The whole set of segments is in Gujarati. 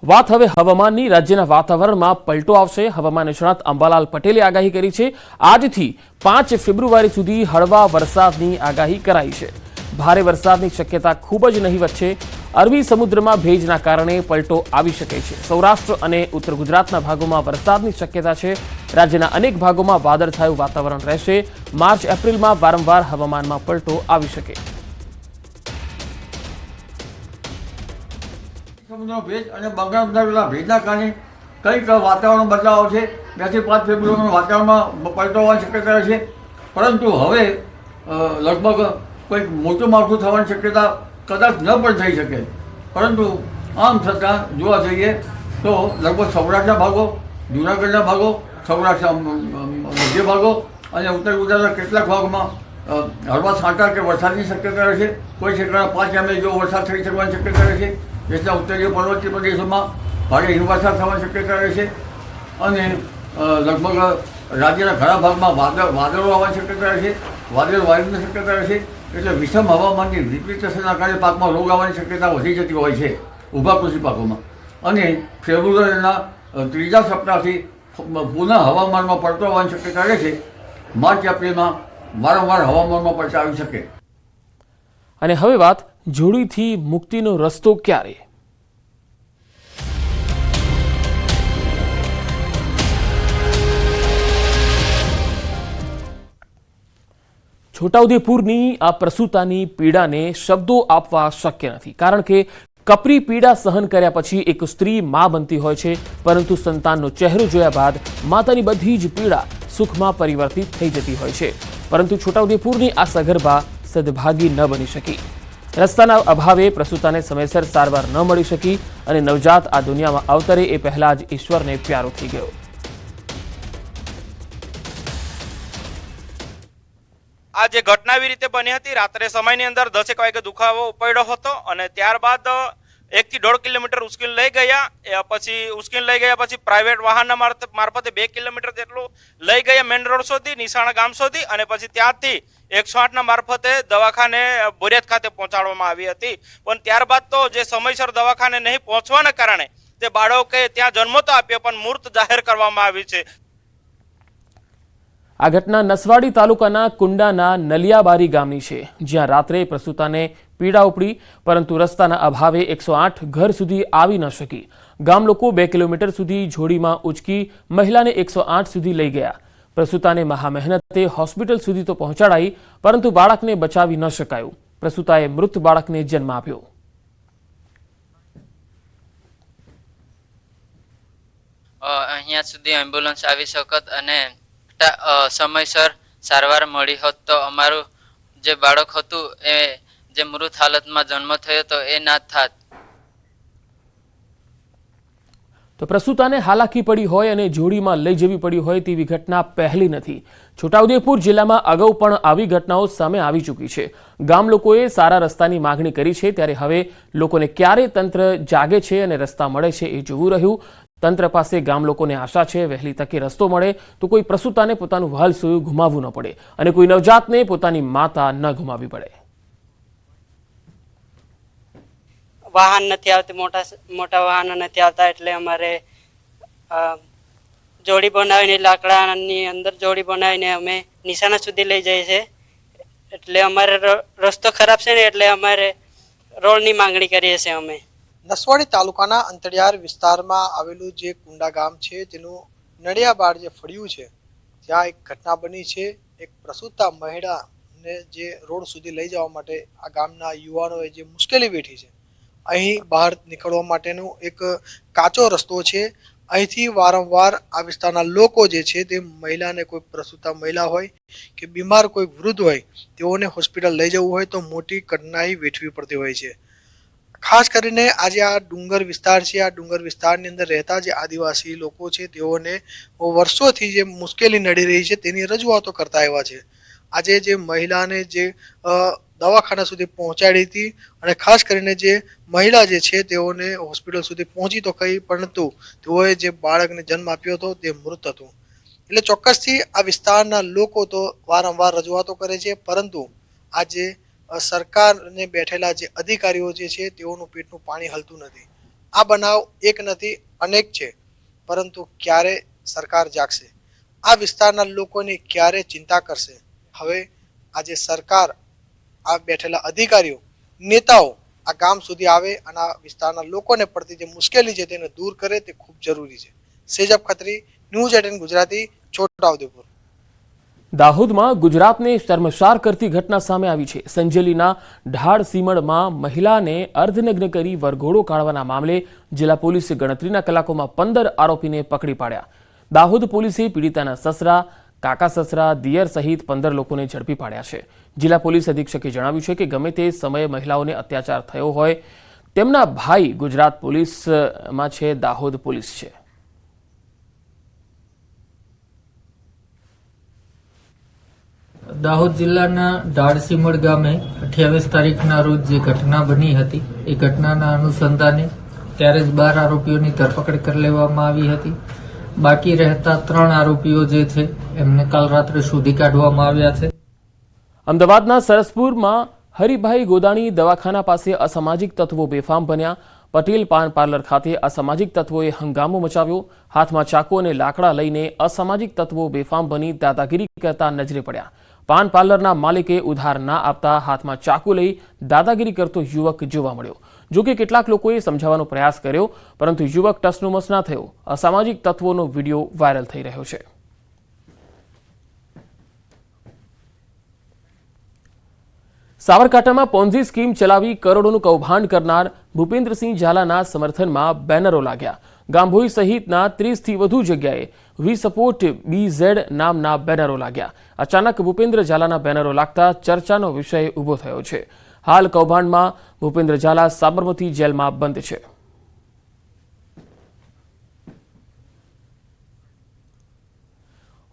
વાત હવે હવામાનની। રાજ્યના વાતાવરણમાં પલટો આવશે। હવામાન નિષ્ણાત અંબાલાલ પટેલે આગાહી કરી છે। આજથી 5 ફેબ્રુઆરી સુધી હળવા વરસાદની આગાહી કરાઈ છે। ભારે વરસાદની શક્યતા ખૂબ જ નહીવત છે। અરબી સમુદ્રમાં ભેજના કારણે પલટો આવી શકે છે। સૌરાષ્ટ્ર અને ઉત્તર ગુજરાતના ભાગોમાં વરસાદની શક્યતા છે। રાજ્યના અનેક ભાગોમાં વાદળછાયું વાતાવરણ રહેશે। માર્ચ એપ્રિલમાં વારંવાર હવામાનમાં પલટો આવી શકે। સમુદ્રનો ભેજ અને બંગાળના ભેજના કારણે કંઈક વાતાવરણ બદલાવ છે। 2 થી 5 ફેબ્રુઆરીમાં વાતાવરણમાં પલટો આવવાની શક્યતા છે, પરંતુ હવે લગભગ કોઈક મોટું માવઠું થવાની શક્યતા કદાચ ન પણ થઈ શકે। પરંતુ આમ છતાં જોવા જઈએ તો લગભગ સૌરાષ્ટ્રના ભાગો, જૂનાગઢના ભાગો, સૌરાષ્ટ્ર મધ્ય ભાગો અને ઉત્તર ગુજરાતના કેટલાક ભાગોમાં હળવા છાંટા કે વરસાદની શક્યતા રહેશે। કોઈ ક્ષેત્રમાં 5 mm જેવો વરસાદ થઈ શકવાની શક્યતા રહેશે। દેશના ઉત્તરીય પર્વતીય પ્રદેશોમાં ભારે હિમવર્ષા થવાની શક્યતા રહેશે અને લગભગ રાજ્યના ઘણા ભાગમાં વાદળો આવવાની શક્યતા રહેશે। વાદળ વાયુની શક્યતા રહેશે। એટલે વિષમ હવામાનની વિપરીત અસરના કારણે પાકમાં રોગ આવવાની શક્યતા વધી જતી હોય છે ઊભા કૃષિ પાકોમાં। અને ફેબ્રુઆરીના ત્રીજા સપ્તાહથી પુનઃ હવામાનમાં પલટો આવવાની શક્યતા રહેશે। માર્ચ એપ્રિલમાં વારંવાર હવામાનમાં પલટો આવી શકે। અને હવે વાત જોડીથી મુક્તિનો રસ્તો ક્યારે? છોટાઉદેપુરની આ પ્રસૂતાની પીડાને શબ્દો આપવા શક્ય નથી, કારણ કે કપરી પીડા સહન કર્યા પછી એક સ્ત્રી માં બનતી હોય છે, પરંતુ સંતાનનો ચહેરો જોયા બાદ માતાની બધી જ પીડા સુખમાં પરિવર્તિત થઈ જતી હોય છે। પરંતુ છોટાઉદેપુરની આ સગર્ભા સદભાગી ન બની શકી। રસ્તાના અભાવે પ્રસૂતાને સમયસર સારવાર ન મળી શકી અને નવજાત આ દુનિયામાં અવતરે એ પહેલા જ ઈશ્વરને પ્યારો થઈ ગયો। આ જે ઘટના એવી રીતે બની હતી, રાત્રે સમયની અંદર 10 વાગે દુખાવો ઉપડ્યો હતો અને ત્યારબાદ 1 થી 1.5 કિલોમીટર ઉશ્કેલ લઈ ગયા। પછી પ્રાઇવેટ વાહનના મારફતે 2 કિલોમીટર જેટલું લઈ ગયા મેન રોડ સુધી, નિશાણા ગામ સુધી, અને પછી ત્યાંથી 108ના મારફતે દવાખાને બોરિયાદ ખાતે પહોંચાડવામાં આવી હતી। પણ ત્યારબાદ તો જે સમયસર દવાખાને નહીં પહોંચવાના કારણે તે બાળકે ત્યાં જન્મ તો આપ્યો પણ મૃત જાહેર કરવામાં આવી છે। આ ઘટના નસવાડી તાલુકાના કુંડાના નલિયાબારી ગામની છે, જ્યાં રાત્રે પ્રસૂતાને પીડા ઉપડી, પરંતુ રસ્તાના અભાવે 108 ઘર સુધી આવી ન શકી। ગામ લોકો 2 કિલોમીટર સુધી જોડીમાં ઉચકી મહિલાને 108 સુધી લઈ ગયા। પ્રસૂતાને મહા મહેનતે હોસ્પિટલ સુધી તો પહોંચાડાઈ, પરંતુ બાળકને બચાવી ન શકાયું। પ્રસૂતાએ મૃત બાળકને જન્મ આપ્યો। અહીંયા સુધી એમ્બ્યુલન્સ આવી શકત અને સમયસર સારવાર મળી હોત તો અમારું જે બાળક હતું એ જે મૃત હાલતમાં જન્મ થયો તો એ ના થાત। તો પ્રસૂતાને હાલાકી પડી હોય અને જોડીમાં લઈ જવી પડી હોય તેવી ઘટના પહેલી નથી। છોટાઉદેપુર જિલ્લામાં અગાઉ પણ આવી ઘટનાઓ સામે આવી ચૂકી છે। ગામ લોકોએ સારા રસ્તાની માંગણી કરી છે, ત્યારે હવે લોકોને ક્યારે તંત્ર જાગે છે અને રસ્તા મળે છે એ જોવું રહ્યું। તંત્ર પાસે ગામ લોકોને આશા છે વહેલી તકે રસ્તો મળે તો કોઈ પ્રસૂતાને પોતાનું વહાલસોયું ગુમાવવું ન પડે અને કોઈ નવજાતને પોતાની માતા ન ગુમાવવી પડે। વાહન નથી આવતી, મોટા વાહનો નથી આવતા, એટલે અમારે જોડી બનાવીને લાકડાની અંદર જોડી બનાવીને અમે નિશાના સુધી લઈ જઈએ છીએ। એટલે અમારે રસ્તો ખરાબ છે ને, એટલે અમારે રોડની માંગણી કરીએ છીએ અમે। નસવાડી તાલુકાના અંતરિયાળ વિસ્તારમાં આવેલું જે કુંડા ગામ છે, જેનું નડિયાબાર જે ફળિયું છે, ત્યાં એક ઘટના બની છે। એક પ્રસૂતા મહિલાને જે રોડ સુધી લઈ જવા માટે આ ગામના યુવાનોએ જે મુશ્કેલી વેઠી છે, અહીં બહાર નીકળવા માટેનો એક કાચો રસ્તો છે। અહીંથી વારંવાર આ વિસ્તારના લોકો જે છે તે મહિલાને, કોઈ પ્રસૂતા મહિલા હોય કે બીમાર કોઈ વૃદ્ધ હોય, તેઓને હોસ્પિટલ લઈ જવું હોય તો મોટી કઠિનાઈ વેઠવી પડતી હોય છે। ખાસ કરીને આજે આ ડુંગર વિસ્તાર છે, આ ડુંગર વિસ્તારની અંદર રહેતા જે આદિવાસી લોકો છે, તેઓને વર્ષોથી જે મુશ્કેલી નડી રહી છે તેની રજૂઆતો કરતા આવ્યા છે। આજે જે મહિલાને જે દવાખાના સુધી પહોંચાડી હતી અને ખાસ કરીને જે મહિલા જે છે તેઓને હોસ્પિટલ સુધી પહોંચી તો કઈ, પરંતુ તેઓએ જે બાળકને જન્મ આપ્યો હતો તે મૃત હતું। એટલે ચોક્કસથી આ વિસ્તારના લોકો તો વારંવાર રજૂઆતો કરે છે, પરંતુ આજે સરકારને બેઠેલા જે અધિકારીઓ જે છે તેઓનું પેટનું પાણી હલતું નથી। આ બનાવ એક નથી અનેક છે, પરંતુ ક્યારે સરકાર જાગશે? આ વિસ્તારના લોકોની ક્યારે ચિંતા કરશે? હવે આજે સરકાર, આ બેઠેલા અધિકારીઓ, નેતાઓ આ ગામ સુધી આવે અને આ વિસ્તારના લોકોને પડતી જે મુશ્કેલી છે તેને દૂર કરે તે ખૂબ જરૂરી છે. સેજબ ખત્રી, ન્યૂઝ 18 ગુજરાતી, છોટાઉદેપુર. દાહોદમાં ગુજરાતને શર્મસાર કરતી ઘટના સામે આવી છે. સંજેલીના ઢાળ સીમડમાં મહિલાને અર્ધનગ્ન કરી વરઘોડો કાઢવાના મામલે જિલ્લા પોલીસે ગણતરીના કલાકોમાં 15 આરોપીને પકડી પાડ્યા. દાહોદ પોલીસે પીડિતાના સસરા, કાકા સસરા, દિયર સહિત 15 લોકોને ઝડપી પાડ્યા છે. જિલ્લા પોલીસ અધિક્ષકે જણાવ્યું છે કે ગમે તે સમયે મહિલાઓને અત્યાચાર થયો હોય તેમના ભાઈ ગુજરાત પોલીસમાં છે, દાહોદ પોલીસ છે. દાહોદ જિલ્લાના ડાળસીમડ ગામે 28 તારીખના રોજ જે ઘટના બની હતી એ ઘટનાના અનુસંધાને ત્યારે જ 12 આરોપીઓની ધરપકડ કરી લેવામાં આવી હતી. બાકી રહેતા 3 આરોપીઓ જે છે એમને કાલ રાત્રે શોધી કાઢવામાં આવ્યા છે. અમદાવાદના સરસપુરમાં હરિભાઈ ગોદાણી દવાખાના પાસે અસામાજિક તત્વો બેફામ બન્યા. પટેલ પાન પાર્લર ખાતે અસામાજિક તત્વોએ હંગામો મચાવ્યો. હાથમાં ચાકુ અને લાકડા લઈને અસામાજિક તત્વો બેફામ બની દાદાગીરી કરતા નજરે પડ્યા. પાન પાર્લરના માલિકે ઉધાર ના આપતા હાથમાં ચાકુ લઈ દાદાગીરી કરતો યુવક જોવા મળ્યો. જોકે કેટલાક લોકોએ સમજાવવાનો પ્રયાસ કર્યો, પરંતુ યુવક ટસનોમસ ના થયો. અસામાજિક તત્વોનો વિડીયો વાયરલ થઈ રહ્યો છે. સાબરકાંઠામાં પોન્ઝી સ્કીમ ચલાવી કરોડોનું કૌભાંડ કરનાર ભૂપેન્દ્રસિંહ ઝાલાના સમર્થનમાં બેનરો લાગ્યા. ગામભોઈ સહિતના 30થી વધુ જગ્યાએ વી સપોર્ટ BZ નામના બેનરો લાગ્યા. અચાનક ભૂપેન્દ્ર ઝાલાના બેનરો લાગતા ચર્ચાનો વિષય ઊભો થયો છે. હાલ કૌભાંડમાં ભૂપેન્દ્ર ઝાલા સાબરમતી જેલમાં બંધ છે.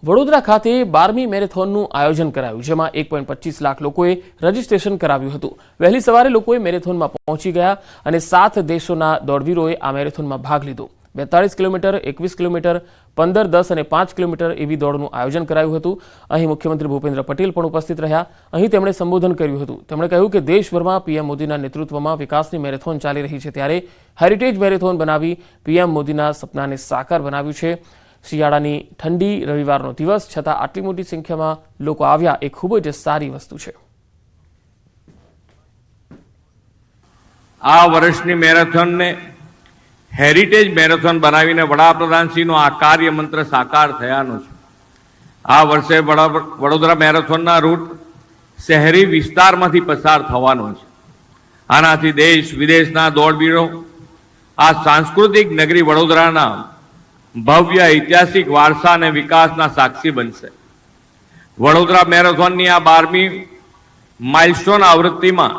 વડોદરા ખાતે 12મી મેરેથોનનું આયોજન કરાયું, જેમાં 1.25 લાખ લોકોએ રજીસ્ટ્રેશન કરાવ્યું હતું. વહેલી સવારે લોકોએ મેરેથોનમાં પહોંચી ગયા અને 7 દેશોના દોડવીરોએ આ મેરેથોનમાં ભાગ લીધો. 42 કિલોમીટર, 21 કિલોમીટર, 15, 10 અને 5 કિલોમીટર એવી દોડનું આયોજન કરાયું હતું. અહીં મુખ્યમંત્રી ભૂપેન્દ્ર પટેલ પણ ઉપસ્થિત રહ્યા. અહીં તેમણે સંબોધન કર્યું હતું. તેમણે કહ્યું કે દેશભરમાં PM મોદીના નેતૃત્વમાં વિકાસની મેરેથોન ચાલી રહી છે, ત્યારે હેરિટેજ મેરેથોન બનાવી PM મોદીના સપનાને સાકાર બનાવ્યું છે. શિયાળાની ઠંડી, રવિવારનો દિવસ છતાં આટલી મોટી સંખ્યામાં લોકો આવ્યા એ ખૂબ જ સારી વસ્તુ છે. આ વર્ષની મેરેથોનને હેરિટેજ મેરેથોન બનાવીને વડાપ્રધાનશ્રીનો આ કાર્ય મંત્ર સાકાર થયાનો છે. આ વર્ષે વડોદરા મેરેથોનના રૂટ શહેરી વિસ્તારમાંથી પસાર થવાનો છે. આનાથી દેશ વિદેશના દોડવીરો આ સાંસ્કૃતિક નગરી વડોદરાના ભવ્ય ઐતિહાસિક વારસા અને વિકાસના સાક્ષી બનશે. વડોદરા મેરેથોનની આ 12મી માઇલસ્ટોન આવૃત્તિમાં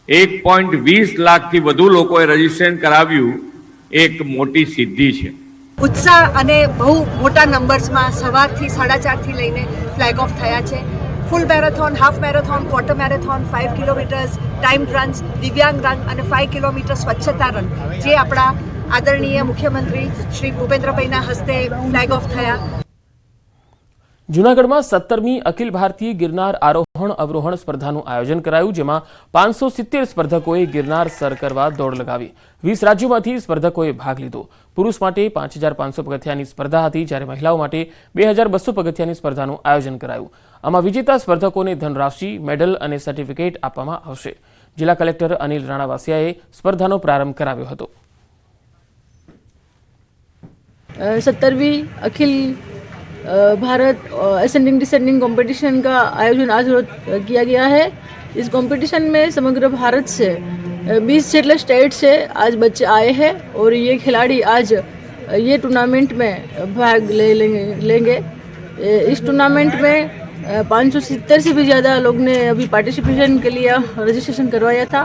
1.20 લાખથી વધુ લોકોએ રજીસ્ટ્રેશન કરાવ્યું, એક મોટી સિદ્ધિ છે. ઉત્સાહ અને બહુ મોટા નંબર્સમાં સવારથી 4:30થી લઈને ફ્લેગ ઓફ થયા છે. Full marathon, half marathon, quarter marathon, 5 kilometres time runs, Divyang run અને 5 કિલોમીટર સ્વચ્છતા રન, જે આપણા આદરણીય મુખ્યમંત્રી શ્રી ભૂપેન્દ્રભાઈના હસ્તે ફ્લેગ ઓફ થયા. જૂનાગઢમાં 17મી અખિલ ભારતીય ગિરનાર આરોહણ અવરોહણ સ્પર્ધાનું આયોજન કરાયું, જેમાં 570 સ્પર્ધકોએ ગિરનાર સર કરવા દોડ લગાવી. 20 રાજ્યોમાંથી સ્પર્ધકોએ ભાગ લીધો. પુરુષ માટે 5500 પગથિયાની સ્પર્ધા હતી, જ્યારે મહિલાઓ માટે 2200 પગથિયાની સ્પર્ધાનું આયોજન કરાયું. આમાં વિજેતા સ્પર્ધકોને ધનરાશિ, મેડલ અને સર્ટિફિકેટ આપવામાં આવશે. જિલ્લા કલેક્ટર અનિલ રાણાવાસિયાએ સ્પર્ધાનો પ્રારંભ કરાવ્યો હતો. 17वीं अखिल भारत असेंडिंग डिसेंडिंग कंपटीशन का आयोजन आज किया गया है. इस कंपटीशन में समग्र भारत से 20 जेटले स्टेट से आज बच्चे आए हैं और ये खिलाड़ी आज ये टूर्नामेंट में भाग लेंगे. इस टूर्नामेंट में 570 से भी ज़्यादा लोग ने अभी पार्टिसिपेशन के लिए रजिस्ट्रेशन करवाया था.